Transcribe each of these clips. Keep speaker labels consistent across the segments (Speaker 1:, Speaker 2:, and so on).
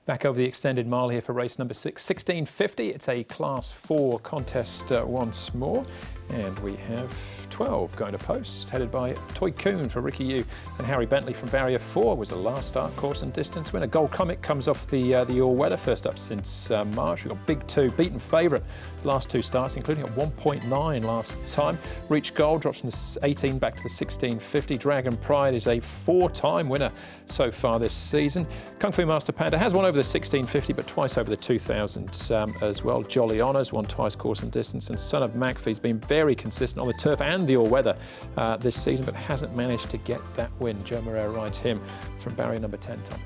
Speaker 1: Back over the extended mile here for race number 6, 1650. It's a Class 4 contest once more. And we have 12 going to post, headed by Toy Coon for Ricky Yu, and Harry Bentley from Barrier 4 was the last start course and distance winner. Gold Comic comes off the all-weather, first up since March. We've got Big 2, beaten favourite last 2 starts, including at 1.9 last time. Reach Gold drops from the 18 back to the 1650. Dragon Pride is a 4-time winner so far this season. Kung Fu Master Panda has won over the 1650, but twice over the 2000 as well. Jolly Honours won twice course and distance, and Son of McPhee's been very consistent on the turf and the all-weather this season, but hasn't managed to get that win. Joe Moreira rides him from barrier number 10, Tom.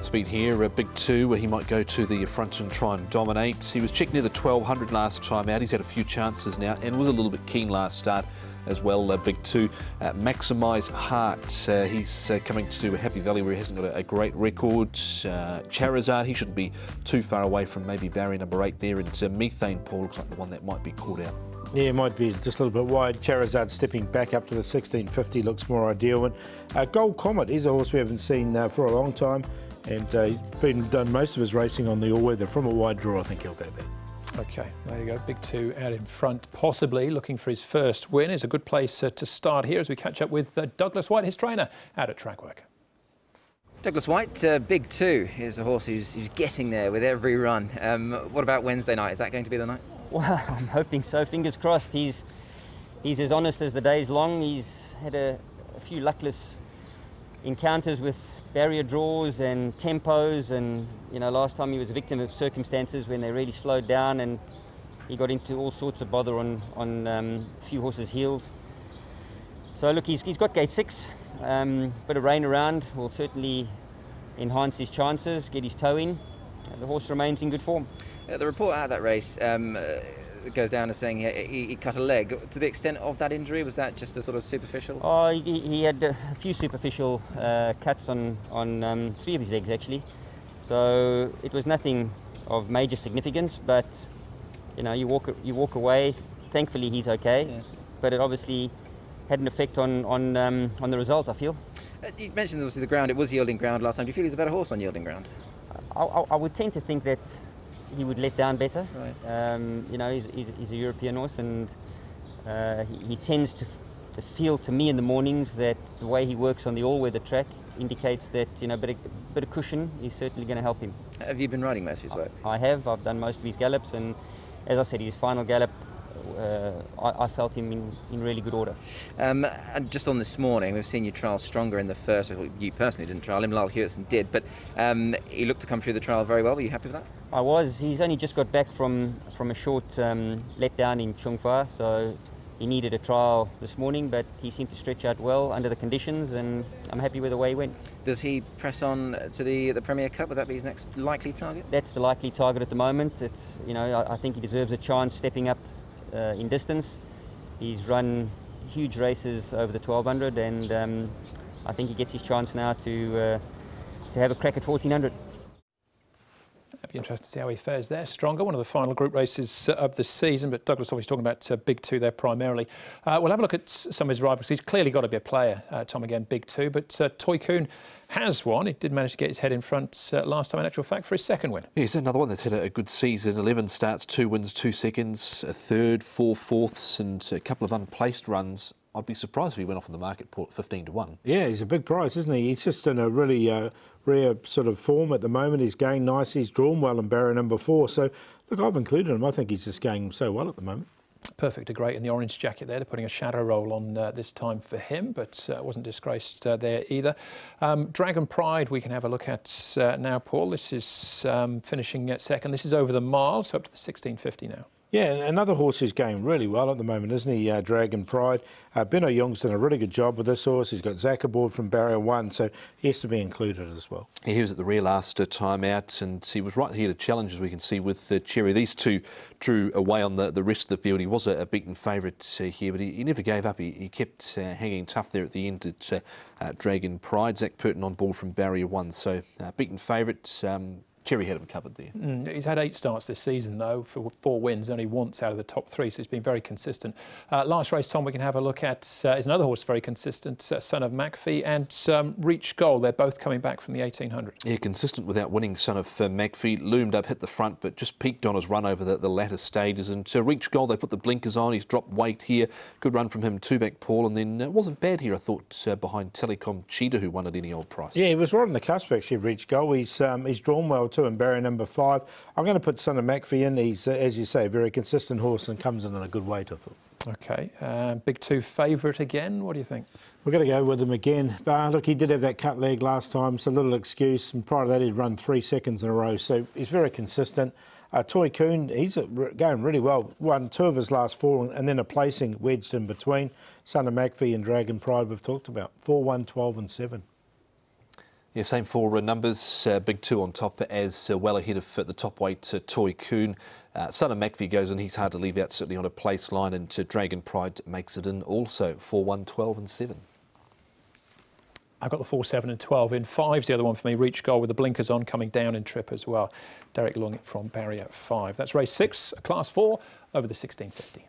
Speaker 2: Speed here, Big 2, where he might go to the front and try and dominate. He was checked near the 1200 last time out. He's had a few chances now and was a little bit keen last start as well. Big 2, Maximise Heart. He's coming to Happy Valley where he hasn't got a great record. Charizard, he shouldn't be too far away from maybe barrier number 8 there. And Methane Paul looks like the one that might be caught out.
Speaker 3: Yeah, it might be just a little bit wide. Charizard stepping back up to the 1650 looks more ideal. And Gold Comet is a horse we haven't seen for a long time, and he's done most of his racing on the all-weather. From a wide draw, I think he'll go back.
Speaker 1: Okay, there you go. Big 2 out in front, possibly looking for his first win. It's a good place to start here as we catch up with Douglas White, his trainer, out at track work.
Speaker 4: Douglas White, Big 2 is a horse who's getting there with every run. What about Wednesday night? Is that going to be the night?
Speaker 5: Well, I'm hoping so. Fingers crossed. He's as honest as the day's long. He's had a few luckless encounters with barrier draws and tempos, and last time he was a victim of circumstances when they really slowed down, and he got into all sorts of bother on a few horses' heels. So look, he's got gate 6. Bit of rain around will certainly enhance his chances, get his toe in. The horse remains in good form.
Speaker 4: The report out of that race goes down as saying he cut a leg. To the extent of that injury, was that just a sort of superficial?
Speaker 5: Oh, he had a few superficial cuts on 3 of his legs actually. So it was nothing of major significance, but you walk away. Thankfully, he's okay. Yeah. But it obviously had an effect on the result, I feel.
Speaker 4: You mentioned obviously the ground. It was yielding ground last time. Do you feel he's a better horse on yielding ground?
Speaker 5: I would tend to think that he would let down better.
Speaker 4: Right.
Speaker 5: He's a European horse, and he tends to feel to me in the mornings that the way he works on the all-weather track indicates that a bit of cushion is certainly going to help him.
Speaker 4: Have you been riding most of his work?
Speaker 5: I have. I've done most of his gallops, and as I said, his final gallop, I felt him in really good order.
Speaker 4: And just on this morning, we've seen you trial Stronger in the first. You personally didn't trial him, Lyle Hewitson did, but he looked to come through the trial very well. Were you happy with that?
Speaker 5: I was. He's only just got back from a short letdown in Chungfa, so he needed a trial this morning, but he seemed to stretch out well under the conditions, and I'm happy with the way he went.
Speaker 4: Does he press on to the Premier Cup? Would that be his next likely target?
Speaker 5: That's the likely target at the moment. It's I think he deserves a chance stepping up in distance. He's run huge races over the 1200, and I think he gets his chance now to have a crack at 1400.
Speaker 1: It'd be interesting to see how he fares there. Stronger, one of the final group races of the season, but Douglas obviously talking about Big 2 there primarily. We'll have a look at some of his rivals. He's clearly got to be a player, Tom, again, Big 2, but Toy Coon has won. He did manage to get his head in front last time, in actual fact, for his second win. Yeah,
Speaker 2: he's another one that's had a good season. 11 starts, 2 wins, 2 seconds, a third, 4 fourths, and a couple of unplaced runs. I'd be surprised if he went off on the market at 15 to 1.
Speaker 3: Yeah, he's a big price, isn't he? He's just in a really rare sort of form at the moment. He's going nice. He's drawn well in barrier number 4. So, look, I've included him. I think he's just going so well at the moment.
Speaker 1: Perfect, a great in the orange jacket there. They're putting a shadow roll on this time for him, but wasn't disgraced there either. Dragon Pride we can have a look at now, Paul. This is finishing at second. This is over the mile, so up to the 1650 now.
Speaker 3: Yeah, another horse who's going really well at the moment, isn't he, Dragon Pride? Benno Young's done a really good job with this horse. He's got Zach aboard from barrier 1, so he has to be included as well.
Speaker 2: He was at the rear last time out, and he was right here to challenge, as we can see, with Cherry. These two drew away on the rest of the field. He was a beaten favourite here, but he never gave up. He kept hanging tough there at the end at Dragon Pride. Zach Purton on board from barrier 1, so beaten favourite. Cherry had him covered there.
Speaker 1: He's had 8 starts this season, though, for 4 wins, only once out of the top 3, so he's been very consistent. Last race, Tom, we can have a look at is another horse very consistent, Son of McPhee and Reach Gold. They're both coming back from the 1800. Yeah,
Speaker 2: consistent without winning. Son of McPhee loomed up, hit the front, but just peaked on his run over the latter stages. And to Reach Gold, they put the blinkers on. He's dropped weight here. Good run from him, 2-back Paul, and then it wasn't bad here, I thought, behind Telecom Cheetah, who won at any old price.
Speaker 3: Yeah, he was right on the cusp, actually, Reach Gold. He's drawn well too in barrier number 5. I'm going to put Son of McPhee in. He's, as you say, a very consistent horse and comes in a good weight, I thought.
Speaker 1: OK, Big 2 favourite again. What do you think?
Speaker 3: We're going to go with him again. Look, he did have that cut leg last time, so a little excuse. And prior to that, he'd run 3 seconds in a row, so he's very consistent. Toy Coon, he's going really well. Won 2 of his last 4 and then a placing wedged in between. Son of McPhee and Dragon Pride we've talked about. 4, 1, 12 and 7.
Speaker 2: Yeah, same 4 numbers. Big 2 on top as well ahead of the top weight Toy Coon. Son of McPhee goes in. He's hard to leave out, certainly on a place line, and Dragon Pride makes it in also. 4, 1, 12 and 7.
Speaker 1: I've got the 4, 7 and 12 in. 5's the other one for me. Reach Goal with the blinkers on, coming down in trip as well. Derek Long from barrier 5. That's race 6, Class 4 over the 1650.